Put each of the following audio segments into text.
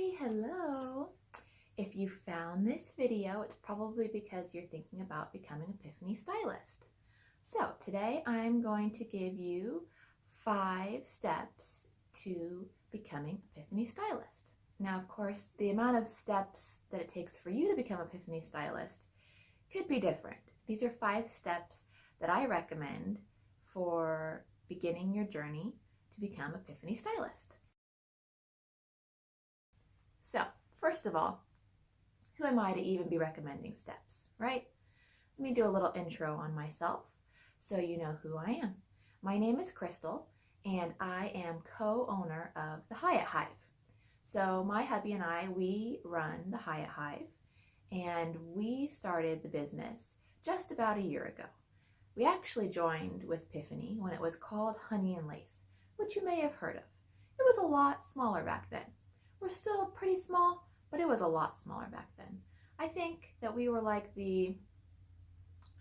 Hi, hello. If you found this video, it's probably because you're thinking about becoming a Piphany Stylist. So today I'm going to give you 5 steps to becoming a Piphany Stylist. Now, of course, the amount of steps that it takes for you to become a Piphany Stylist could be different. These are 5 steps that I recommend for beginning your journey to become a Piphany Stylist. So, first of all, who am I to even be recommending steps, right? Let me do a little intro on myself so you know who I am. My name is Crystal, and I am co-owner of the Hiatt Hive. So my hubby and I, we run the Hiatt Hive, and we started the business just about a year ago. We actually joined with Piphany when it was called Honey and Lace, which you may have heard of. It was a lot smaller back then. We're still pretty small, but it was a lot smaller back then. I think that we were like the,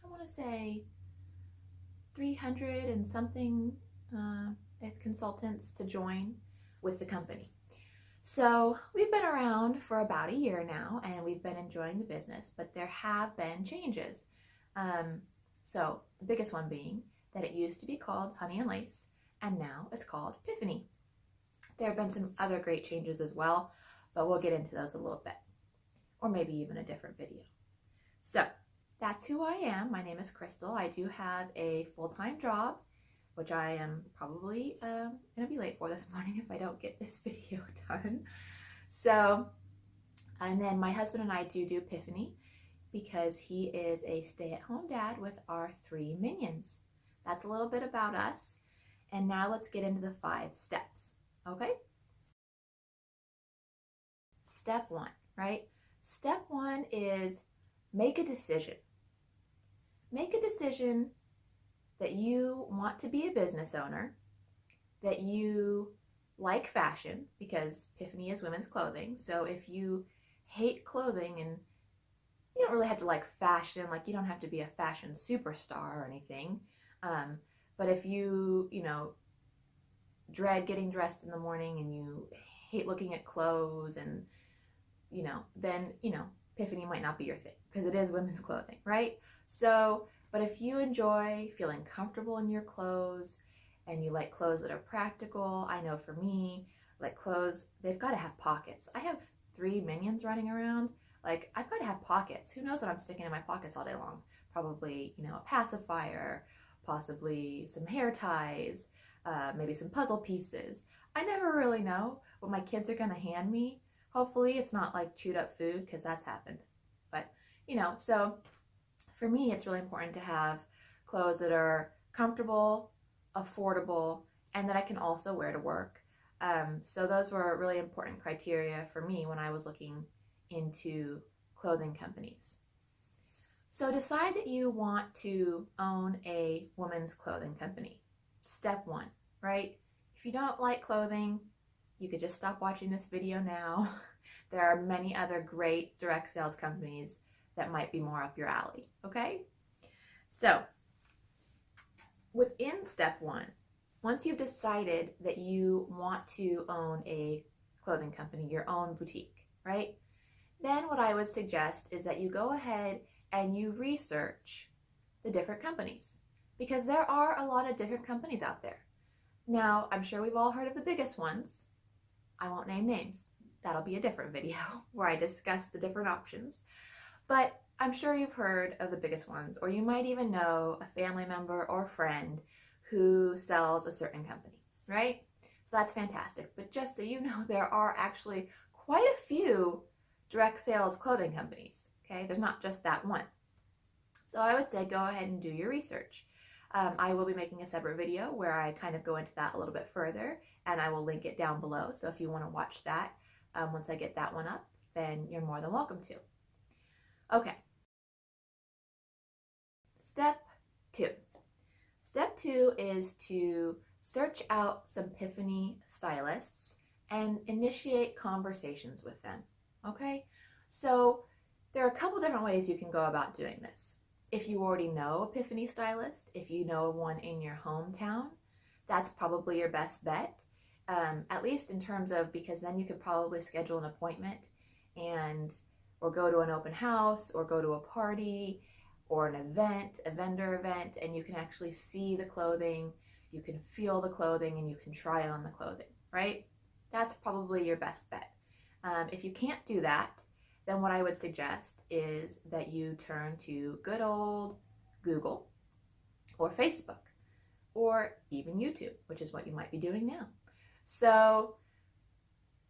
I want to say 300 and something consultants to join with the company. So we've been around for about a year now, and we've been enjoying the business, but there have been changes. So the biggest one being that it used to be called Honey and Lace, and now it's called Piphany. There have been some other great changes as well, but we'll get into those a little bit, or maybe even a different video. So that's who I am. My name is Crystal. I do have a full-time job, which I am probably going to be late for this morning if I don't get this video done. So, and then my husband and I do Piphany because he is a stay-at-home dad with our 3 minions. That's a little bit about us. And now let's get into the 5 steps. Okay? Step 1, right? Step 1 is make a decision. Make a decision that you want to be a business owner, that you like fashion, because Piphany is women's clothing. So if you hate clothing, and you don't really have to like fashion, like you don't have to be a fashion superstar or anything, but if you dread getting dressed in the morning and you hate looking at clothes, and then Piphany might not be your thing because it is women's clothing, right? So, but if you enjoy feeling comfortable in your clothes and you like clothes that are practical, I know for me, like clothes, they've got to have pockets. I have 3 minions running around. Like, I've got to have pockets. Who knows what I'm sticking in my pockets all day long? Probably, a pacifier, possibly some hair ties, maybe some puzzle pieces. I never really know what my kids are going to hand me. Hopefully it's not like chewed up food, because that's happened. But, so for me, it's really important to have clothes that are comfortable, affordable, and that I can also wear to work. So those were really important criteria for me when I was looking into clothing companies. So decide that you want to own a women's clothing company. Step 1, right? If you don't like clothing, you could just stop watching this video now. There are many other great direct sales companies that might be more up your alley, okay? So within step 1, once you've decided that you want to own a clothing company, your own boutique, right? Then what I would suggest is that you go ahead and you research the different companies, because there are a lot of different companies out there. Now, I'm sure we've all heard of the biggest ones. I won't name names. That'll be a different video where I discuss the different options. But I'm sure you've heard of the biggest ones, or you might even know a family member or friend who sells a certain company, right? So that's fantastic. But just so you know, there are actually quite a few direct sales clothing companies, okay? There's not just that one. So I would say go ahead and do your research. I will be making a separate video where I kind of go into that a little bit further, and I will link it down below. So if you want to watch that, once I get that one up, then you're more than welcome to. Okay. Step 2. Step 2 is to search out some Piphany stylists and initiate conversations with them. Okay? So there are a couple different ways you can go about doing this. If you already know a Piphany stylist, if you know one in your hometown, that's probably your best bet. at least in terms of, because then you could probably schedule an appointment or go to an open house or go to a party or an event, a vendor event, and you can actually see the clothing, you can feel the clothing, and you can try on the clothing, right? That's probably your best bet. If you can't do that, then what I would suggest is that you turn to good old Google or Facebook or even YouTube, which is what you might be doing now. So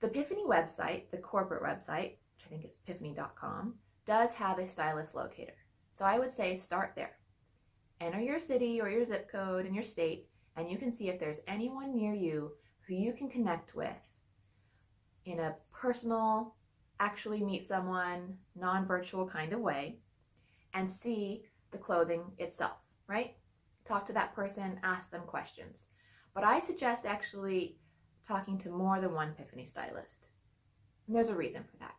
the Piphany website, the corporate website, which I think is piphany.com, does have a stylist locator. So I would say start there. Enter your city or your zip code and your state, and you can see if there's anyone near you who you can connect with in a personal, actually meet someone, non-virtual kind of way, and see the clothing itself, right? Talk to that person, ask them questions. But I suggest actually talking to more than one Piphany stylist. And there's a reason for that.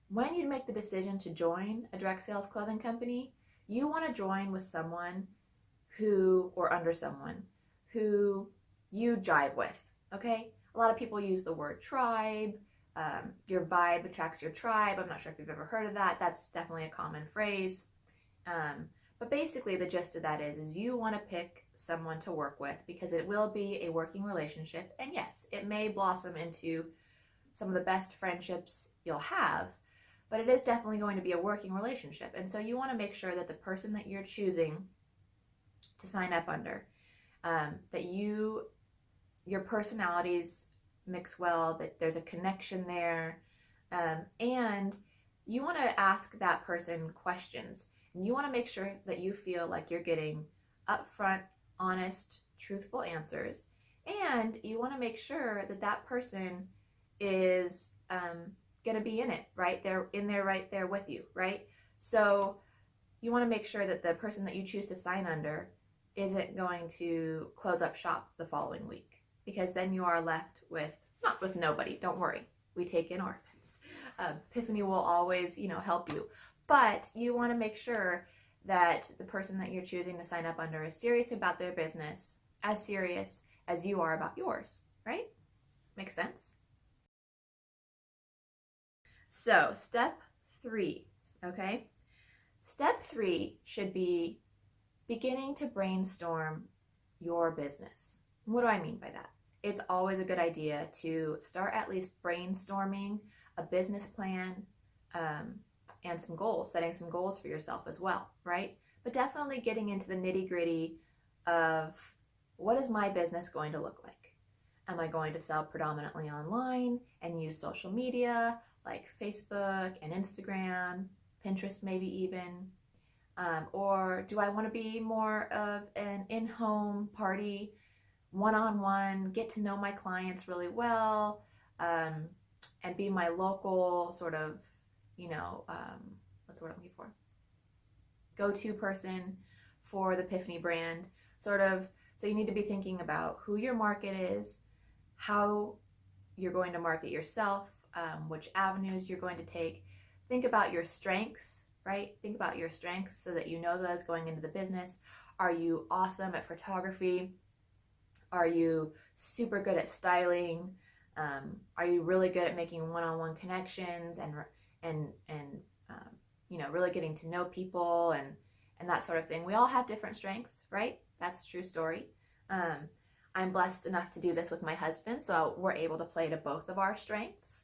When you make the decision to join a direct sales clothing company, you want to join with someone or under someone who you jive with, okay? A lot of people use the word tribe. Your vibe attracts your tribe. I'm not sure if you've ever heard of that. That's definitely a common phrase. But basically the gist of that is you want to pick someone to work with because it will be a working relationship. And yes, it may blossom into some of the best friendships you'll have, but it is definitely going to be a working relationship. And so you want to make sure that the person that you're choosing to sign up under, that your personalities mix well, that there's a connection there, and you want to ask that person questions. And you want to make sure that you feel like you're getting upfront, honest, truthful answers. And you want to make sure that that person is going to be in it, right? They're in there right there with you, right? So you want to make sure that the person that you choose to sign under isn't going to close up shop the following week, because then you are left with, not with nobody, don't worry. We take in orphans. Piphany will always, help you. But you want to make sure that the person that you're choosing to sign up under is serious about their business, as serious as you are about yours, right? Makes sense? So step 3, okay? Step 3 should be beginning to brainstorm your business. What do I mean by that? It's always a good idea to start at least brainstorming a business plan, and some goals, setting some goals for yourself as well, right? But definitely getting into the nitty-gritty of what is my business going to look like? Am I going to sell predominantly online and use social media like Facebook and Instagram, Pinterest maybe even? Or do I want to be more of an in-home party, one-on-one, get to know my clients really well, and be my local sort of, what's the word I'm looking for? Go-to person for the Piphany brand, sort of. So you need to be thinking about who your market is, how you're going to market yourself, which avenues you're going to take. Think about your strengths, right? Think about your strengths so that you know those going into the business. Are you awesome at photography? Are you super good at styling? Are you really good at making one-on-one connections and really getting to know people and that sort of thing? We all have different strengths, right? That's a true story. I'm blessed enough to do this with my husband, so we're able to play to both of our strengths.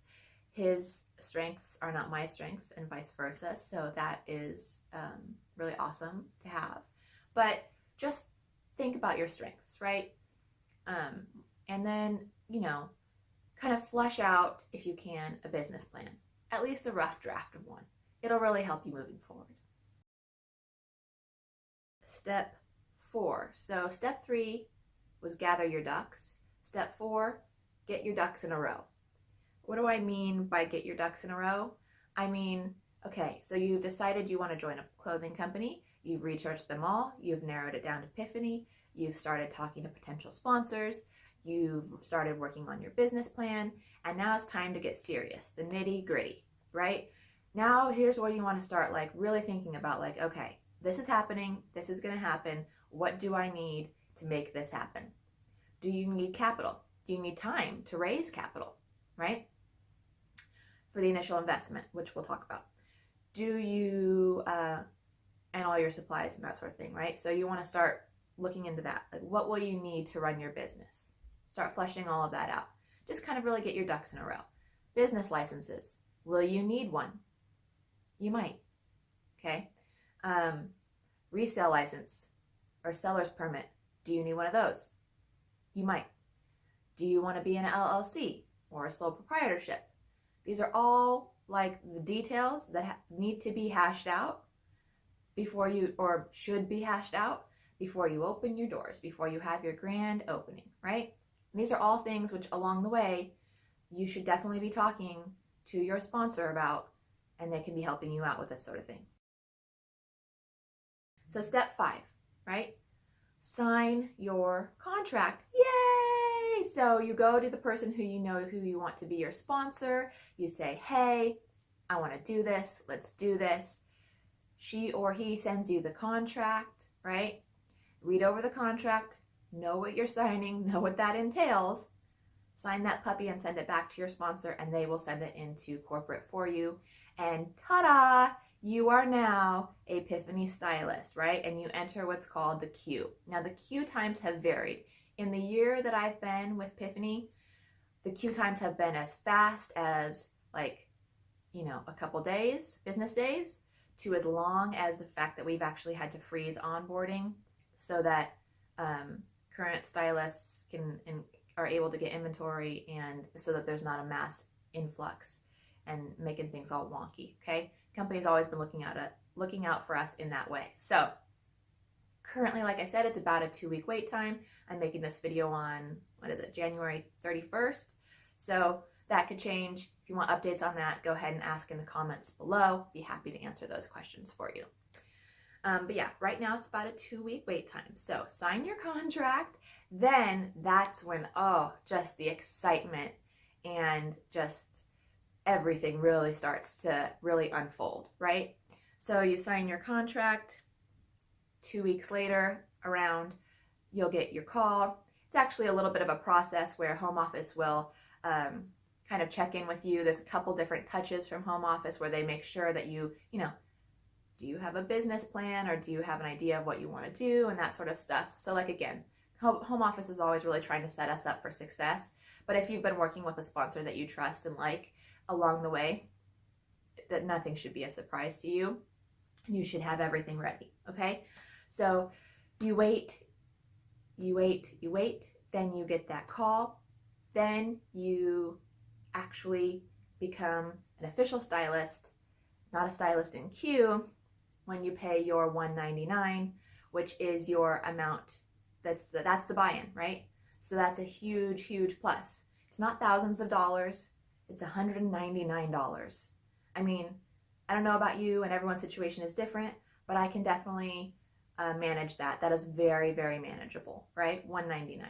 His strengths are not my strengths and vice versa, so that is really awesome to have. But just think about your strengths, right? And then, kind of flesh out, if you can, a business plan, at least a rough draft of one. It'll really help you moving forward. Step 4. So step 3 was gather your ducks. Step 4, get your ducks in a row. What do I mean by get your ducks in a row? I mean, okay, so you've decided you want to join a clothing company. You've researched them all. You've narrowed it down to Piphany. You've started talking to potential sponsors. You've started working on your business plan. And now it's time to get serious, the nitty gritty, right? Now here's where you want to start really thinking about okay, this is happening. This is going to happen. What do I need to make this happen? Do you need capital? Do you need time to raise capital, right? For the initial investment, which we'll talk about. Do you, and all your supplies and that sort of thing, right? So you want to start looking into that. Like, what will you need to run your business? Start fleshing all of that out. Just kind of really get your ducks in a row. Business licenses. Will you need one? You might. Okay. Resale license or seller's permit. Do you need one of those? You might. Do you want to be an LLC or a sole proprietorship? These are all like the details that need to be hashed out before you, or should be hashed out before you open your doors, before you have your grand opening, right? And these are all things which along the way, you should definitely be talking to your sponsor about, and they can be helping you out with this sort of thing. So step 5, right? Sign your contract. Yay! So you go to the person who you know who you want to be your sponsor. You say, hey, I want to do this. Let's do this. She or he sends you the contract, right? Read over the contract, know what you're signing, know what that entails. Sign that puppy and send it back to your sponsor, and they will send it into corporate for you. And ta-da! You are now a Piphany Stylist, right? And you enter what's called the queue. Now, the queue times have varied. In the year that I've been with Piphany, the queue times have been as fast as, like, you know, a couple days, business days, to as long as the fact that we've actually had to freeze onboarding so that current stylists are able to get inventory, and so that there's not a mass influx and making things all wonky, okay? Company's always been looking out for us in that way. So currently, like I said, it's about a 2-week wait time. I'm making this video on, January 31st. So that could change. If you want updates on that, go ahead and ask in the comments below. Be happy to answer those questions for you. But yeah, right now it's about a 2-week wait time. So sign your contract. Then that's when, just the excitement and just everything really starts to really unfold, right? So you sign your contract. 2 weeks later, you'll get your call. It's actually a little bit of a process where home office will kind of check in with you. There's a couple different touches from home office where they make sure that you know, do you have a business plan, or do you have an idea of what you want to do, and that sort of stuff. So like, again, home office is always really trying to set us up for success. But if you've been working with a sponsor that you trust and like along the way, that nothing should be a surprise to you. You should have everything ready, okay? So you wait, then you get that call, then you actually become an official stylist, not a stylist in queue, when you pay your $199, which is your amount, that's the buy-in, right? So that's a huge, huge plus. It's not thousands of dollars, it's $199. I mean, I don't know about you, and everyone's situation is different, but I can definitely manage that. That is very, very manageable, right? $199.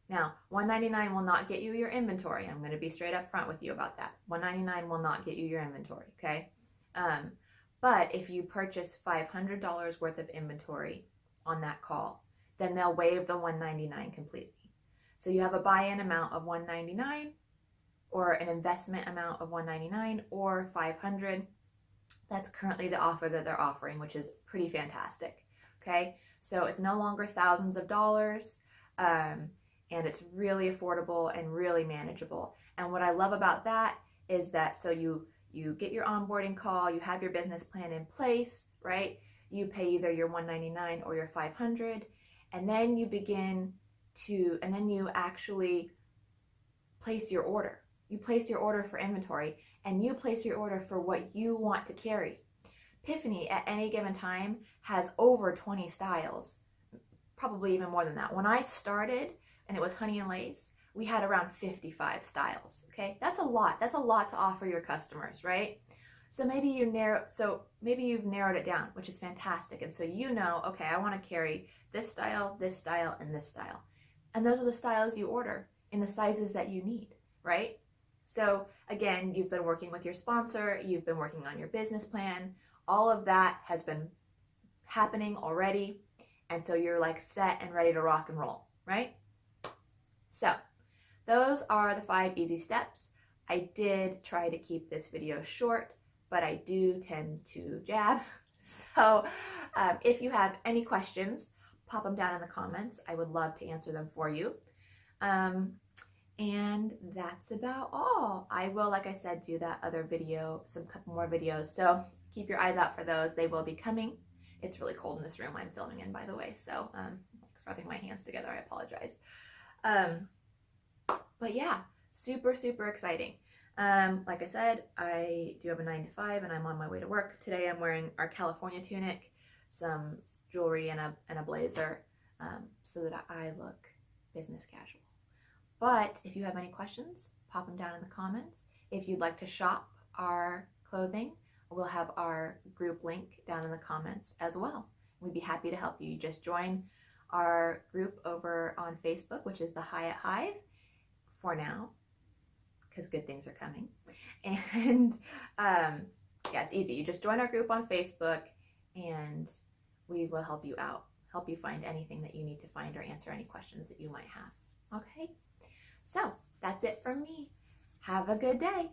Now, $199 will not get you your inventory. I'm going to be straight up front with you about that. $199 will not get you your inventory, okay? But if you purchase $500 worth of inventory on that call, then they'll waive the $199 completely. So you have a buy-in amount of $199, or an investment amount of $199, or $500. That's currently the offer that they're offering, which is pretty fantastic. Okay, so it's no longer thousands of dollars, and it's really affordable and really manageable. And what I love about that is that, so you get your onboarding call, you have your business plan in place, right? You pay either your $199 or your $500, and then you and then you actually place your order. You place your order for inventory, and you place your order for what you want to carry. Piphany at any given time has over 20 styles, probably even more than that. When I started and it was honey and lace, we had around 55 styles. Okay, that's a lot. That's a lot to offer your customers, right? So maybe you've narrowed it down, which is fantastic. And so you know, okay, I want to carry this style, and this style. And those are the styles you order in the sizes that you need, right? So again, you've been working with your sponsor, you've been working on your business plan, all of that has been happening already. And so you're like set and ready to rock and roll, right? So those are the 5 easy steps. I did try to keep this video short, but I do tend to jab. So if you have any questions, pop them down in the comments. I would love to answer them for you. And that's about all. I will, like I said, do that other video, some couple more videos. So keep your eyes out for those. They will be coming. It's really cold in this room I'm filming in, by the way. So rubbing my hands together, I apologize. But yeah, super, super exciting. Like I said, I do have a 9 to 5 and I'm on my way to work. Today I'm wearing our California tunic, some jewelry and a blazer, so that I look business casual. But if you have any questions, pop them down in the comments. If you'd like to shop our clothing, we'll have our group link down in the comments as well. We'd be happy to help you. You just join our group over on Facebook, which is the Hiatt Hive for now, because good things are coming. And yeah, it's easy. You just join our group on Facebook and we will help you out, help you find anything that you need to find or answer any questions that you might have. Okay, so that's it from me. Have a good day.